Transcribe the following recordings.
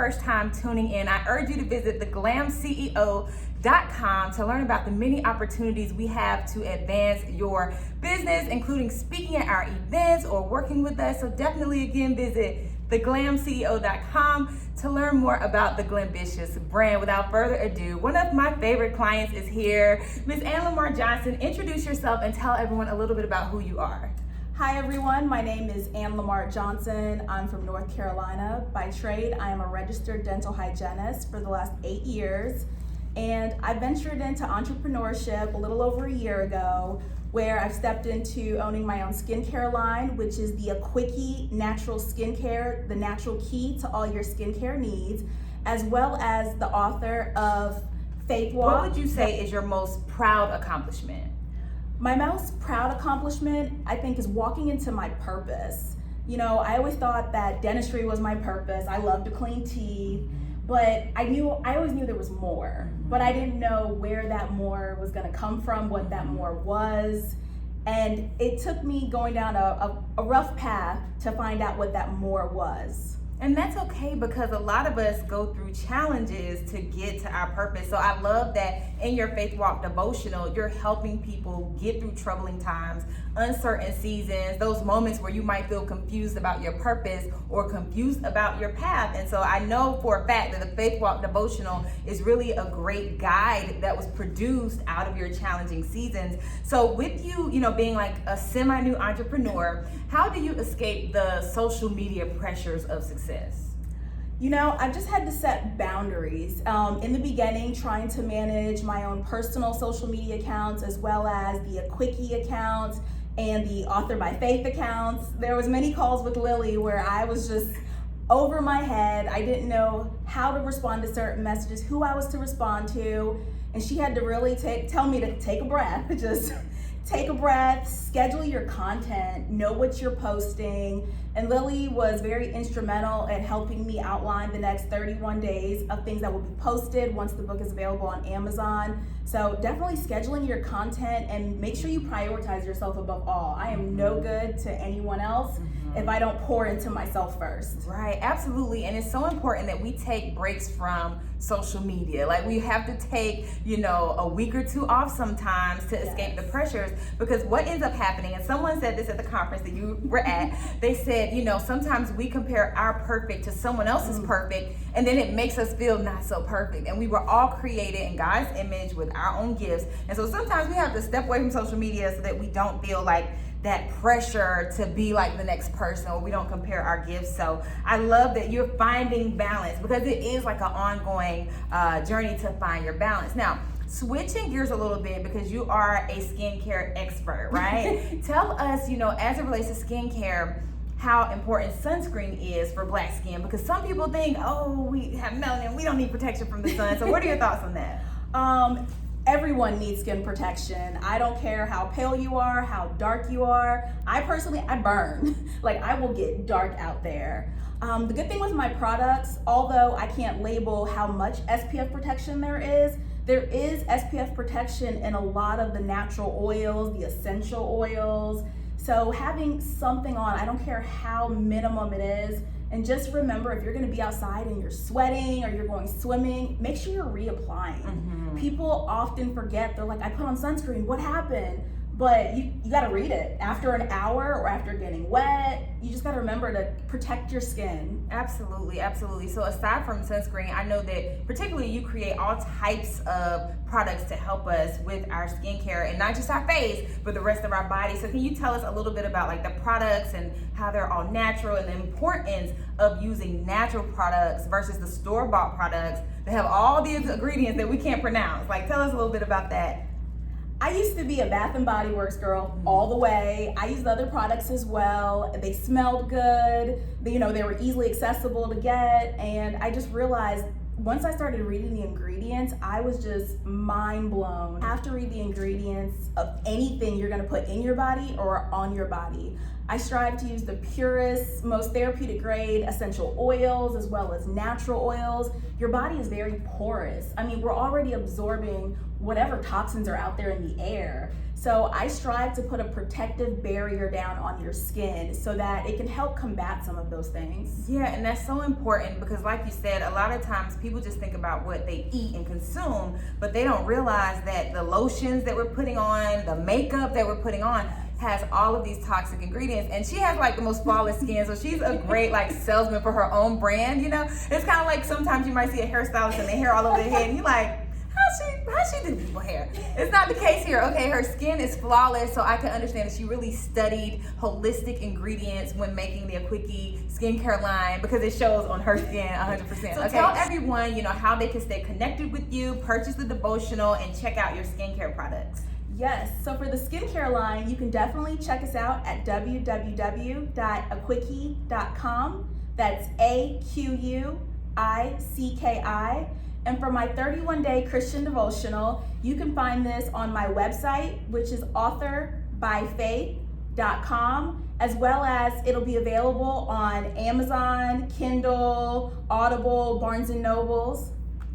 first time tuning in, I urge you to visit theglamceo.com to learn about the many opportunities we have to advance your business, including speaking at our events or working with us. So definitely again visit theglamceo.com to learn more about the Glambitious brand. Without further ado, one of my favorite clients is here. Ms. AnnLamar Johnson, introduce yourself and tell everyone a little bit about who you are. Hi everyone, my name is AnnLamar Johnson. I'm from North Carolina. By trade, I am a registered dental hygienist for the last 8 years. And I ventured into entrepreneurship a little over a year ago, where I've stepped into owning my own skincare line, which is the Quickie Natural Skincare, the natural key to all your skincare needs, as well as the author of Faith Walk. What would you say is your most proud accomplishment? My most proud accomplishment, I think, is walking into my purpose. You know, I always thought that dentistry was my purpose. I love to clean teeth, but I always knew there was more, but I didn't know where that more was gonna come from, what that more was. And it took me going down a rough path to find out what that more was. And that's okay, because a lot of us go through challenges to get to our purpose. So I love that in your Faith Walk devotional, you're helping people get through troubling times, uncertain seasons, those moments where you might feel confused about your purpose or confused about your path. And so I know for a fact that the Faith Walk devotional is really a great guide that was produced out of your challenging seasons. So with you, being like a semi-new entrepreneur, how do you escape the social media pressures of success? I've just had to set boundaries. In the beginning, trying to manage my own personal social media accounts, as well as the Quickie accounts and the Author by Faith accounts. There was many calls with Lily where I was just over my head. I didn't know how to respond to certain messages, who I was to respond to, and she had to really tell me to take a breath, just take a breath, schedule your content, know what you're posting. And Lily was very instrumental at helping me outline the next 31 days of things that will be posted once the book is available on Amazon. So definitely scheduling your content, and make sure you prioritize yourself above all. I am no good to anyone else if I don't pour into myself first. Right, absolutely. And it's so important that we take breaks from social media. Like, we have to take, a week or two off sometimes to escape the pressures, because what ends up happening, and someone said this at the conference that you were at, they said, sometimes we compare our perfect to someone else's perfect, and then it makes us feel not so perfect. And we were all created in God's image with our own gifts. And so sometimes we have to step away from social media so that we don't feel like that pressure to be like the next person, or we don't compare our gifts. So I love that you're finding balance, because it is like an ongoing journey to find your balance. Now, switching gears a little bit, because you are a skincare expert, right? Tell us, as it relates to skincare, how important sunscreen is for Black skin, because some people think, we have melanin, we don't need protection from the sun. So what are your thoughts on that? Everyone needs skin protection. I don't care how pale you are, how dark you are. I burn. Like, I will get dark out there. The good thing with my products, although I can't label how much SPF protection there is SPF protection in a lot of the natural oils, the essential oils. So having something on, I don't care how minimum it is. And just remember, if you're gonna be outside and you're sweating or you're going swimming, make sure you're reapplying. People often forget, they're like, I put on sunscreen, what happened? But you gotta read it. After an hour or after getting wet, you just gotta remember to protect your skin. Absolutely, absolutely. So aside from sunscreen, I know that particularly you create all types of products to help us with our skincare, and not just our face, but the rest of our body. So can you tell us a little bit about like the products and how they're all natural, and the importance of using natural products versus the store-bought products that have all these ingredients that we can't pronounce? Like, tell us a little bit about that. I used to be a Bath and Body Works girl all the way. I used other products as well. They smelled good. They were easily accessible to get. And I just realized once I started reading the ingredients, I was just mind blown. You have to read the ingredients of anything you're gonna put in your body or on your body. I strive to use the purest, most therapeutic grade essential oils as well as natural oils. Your body is very porous. I mean, we're already absorbing whatever toxins are out there in the air. So I strive to put a protective barrier down on your skin so that it can help combat some of those things. Yeah, and that's so important because like you said, a lot of times people just think about what they eat and consume, but they don't realize that the lotions that we're putting on, the makeup that we're putting on, has all of these toxic ingredients. And she has like the most flawless skin, so she's a great like salesman for her own brand, you know? It's kind of like sometimes you might see a hairstylist and their hair all over their head and you're like, how's she do people hair? It's not the case here. Okay, her skin is flawless, so I can understand that she really studied holistic ingredients when making the Quickie skincare line because it shows on her skin 100%. So tell everyone, you know, how they can stay connected with you, purchase the devotional, and check out your skincare products. Yes, so for the skincare line, you can definitely check us out at www.aquicki.com. That's AQUICKI. And for my 31-day Christian devotional, you can find this on my website, which is authorbyfaith.com, as well as it'll be available on Amazon, Kindle, Audible, Barnes & Nobles.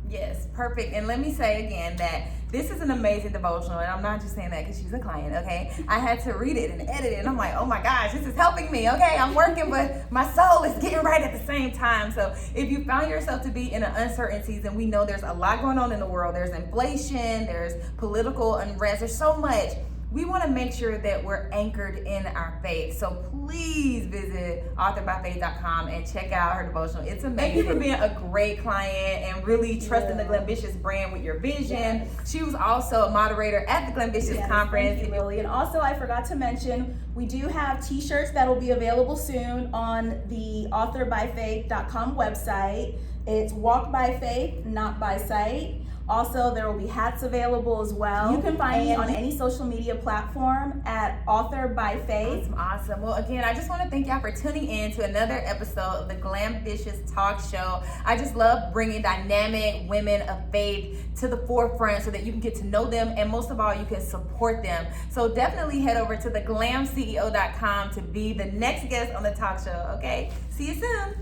Yes, perfect. And let me say again that this is an amazing devotional, and I'm not just saying that because she's a client, okay? I had to read it and edit it, and I'm like, oh my gosh, this is helping me, okay? I'm working, but my soul is getting right at the same time. So if you found yourself to be in an uncertain season, we know there's a lot going on in the world. There's inflation, there's political unrest, there's so much. We want to make sure that we're anchored in our faith. So please visit authorbyfaith.com and check out her devotional. It's amazing. Thank you for being a great client and really trusting the Glambitious brand with your vision. Yes. She was also a moderator at the Glambitious conference. Thank you, Lily. And also, I forgot to mention, we do have t-shirts that will be available soon on the authorbyfaith.com website. It's Walk by Faith, Not by Sight. Also, there will be hats available as well. You can find me on any social media platform at Author by Faith. Awesome. Well, again, I just want to thank y'all for tuning in to another episode of the Glambitious Talk Show. I just love bringing dynamic women of faith to the forefront so that you can get to know them, and most of all, you can support them. So definitely head over to theglamceo.com to be the next guest on the talk show, okay? See you soon.